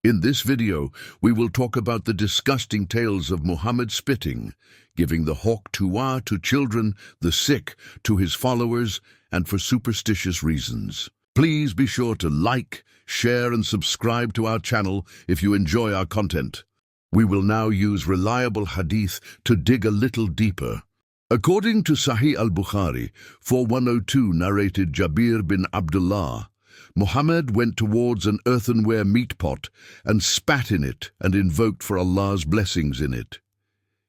In this video, we will talk about the disgusting tales of Muhammad spitting, giving the hawk tuwa to children, the sick to his followers, and for superstitious reasons. Please be sure to like, share, and subscribe to our channel if you enjoy our content. We will now use reliable hadith to dig a little deeper. According to Sahih al-Bukhari, 4102 narrated Jabir bin Abdullah, Muhammad went towards an earthenware meat pot and spat in it and invoked for Allah's blessings in it.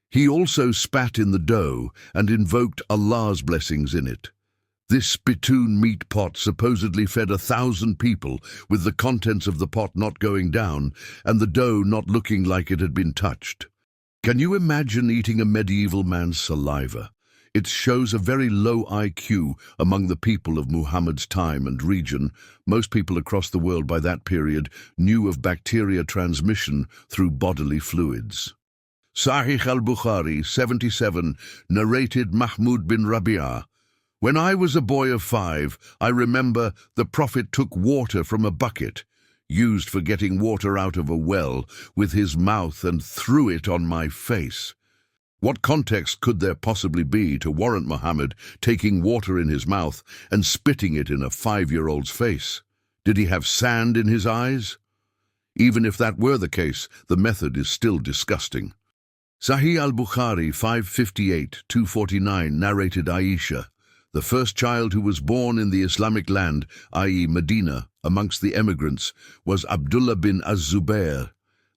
He also spat in the dough and invoked Allah's blessings in it. This spittoon meat pot supposedly fed 1,000 people, with the contents of the pot not going down and the dough not looking like it had been touched. Can you imagine eating a medieval man's saliva? It shows a very low IQ among the people of Muhammad's time and region. Most people across the world by that period knew of bacteria transmission through bodily fluids. Sahih al-Bukhari 77 narrated Mahmud bin Rabi'ah, "When I was a boy of 5, I remember the Prophet took water from a bucket, used for getting water out of a well, with his mouth and threw it on my face." What context could there possibly be to warrant Muhammad taking water in his mouth and spitting it in a 5-year-old's face? Did he have sand in his eyes? Even if that were the case, the method is still disgusting. Sahih al-Bukhari 558-249 narrated Aisha, "The first child who was born in the Islamic land, i.e. Medina, amongst the emigrants, was Abdullah bin Az-Zubair.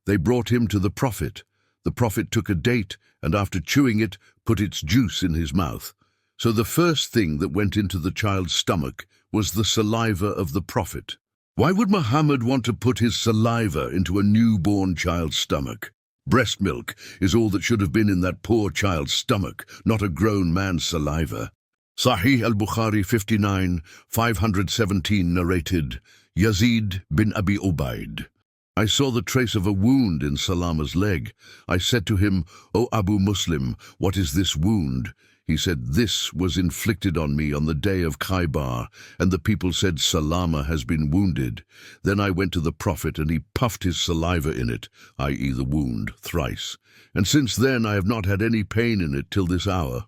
They brought him to the Prophet. The Prophet took a date and after chewing it, put its juice in his mouth. So the first thing that went into the child's stomach was the saliva of the Prophet. Why would Muhammad want to put his saliva into a newborn child's stomach? Breast milk is all that should have been in that poor child's stomach, not a grown man's saliva." Sahih al-Bukhari 59-517 narrated Yazid bin Abi Ubaid, "I saw the trace of a wound in Salama's leg. I said to him, 'O Abu Muslim, what is this wound?' He said, 'This was inflicted on me on the day of Khaybar,' and the people said, 'Salama has been wounded.' Then I went to the Prophet and he puffed his saliva in it, i.e. the wound, thrice. And since then I have not had any pain in it till this hour."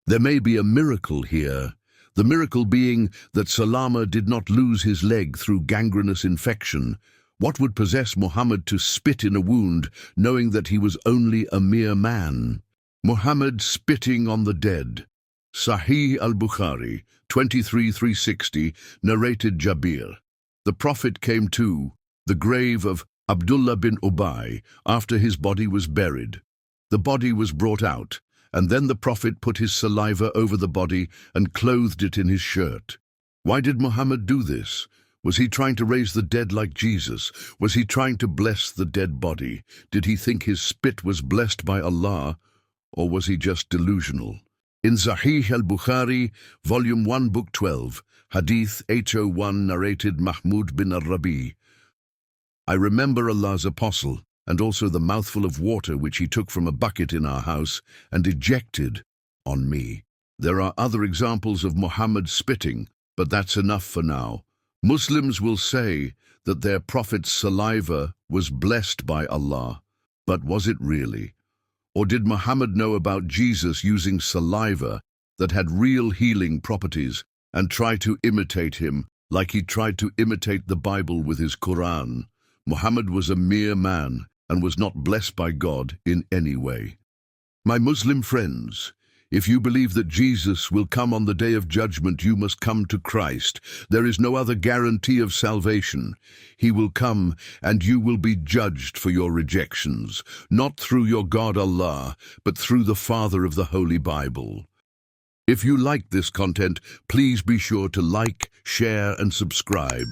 There may be a miracle here, the miracle being that Salama did not lose his leg through gangrenous infection. What would possess Muhammad to spit in a wound, knowing that he was only a mere man? Muhammad spitting on the dead. Sahih al-Bukhari 23-360 narrated Jabir, "The Prophet came to the grave of Abdullah bin Ubay after his body was buried. The body was brought out, and then the Prophet put his saliva over the body and clothed it in his shirt." Why did Muhammad do this? Was he trying to raise the dead like Jesus? Was he trying to bless the dead body? Did he think his spit was blessed by Allah? Or was he just delusional? In Sahih al-Bukhari, Volume 1, Book 12, Hadith 801 narrated Mahmud bin Rabi, "I remember Allah's apostle, and also the mouthful of water which he took from a bucket in our house and ejected on me." There are other examples of Muhammad spitting, but that's enough for now. Muslims will say that their prophet's saliva was blessed by Allah, but was it really? Or did Muhammad know about Jesus using saliva that had real healing properties and try to imitate him like he tried to imitate the Bible with his Quran? Muhammad was a mere man and was not blessed by God in any way. My Muslim friends, if you believe that Jesus will come on the day of judgment, you must come to Christ. There is no other guarantee of salvation. He will come and you will be judged for your rejections, not through your God Allah, but through the Father of the Holy Bible. If you like this content, please be sure to like, share, and subscribe.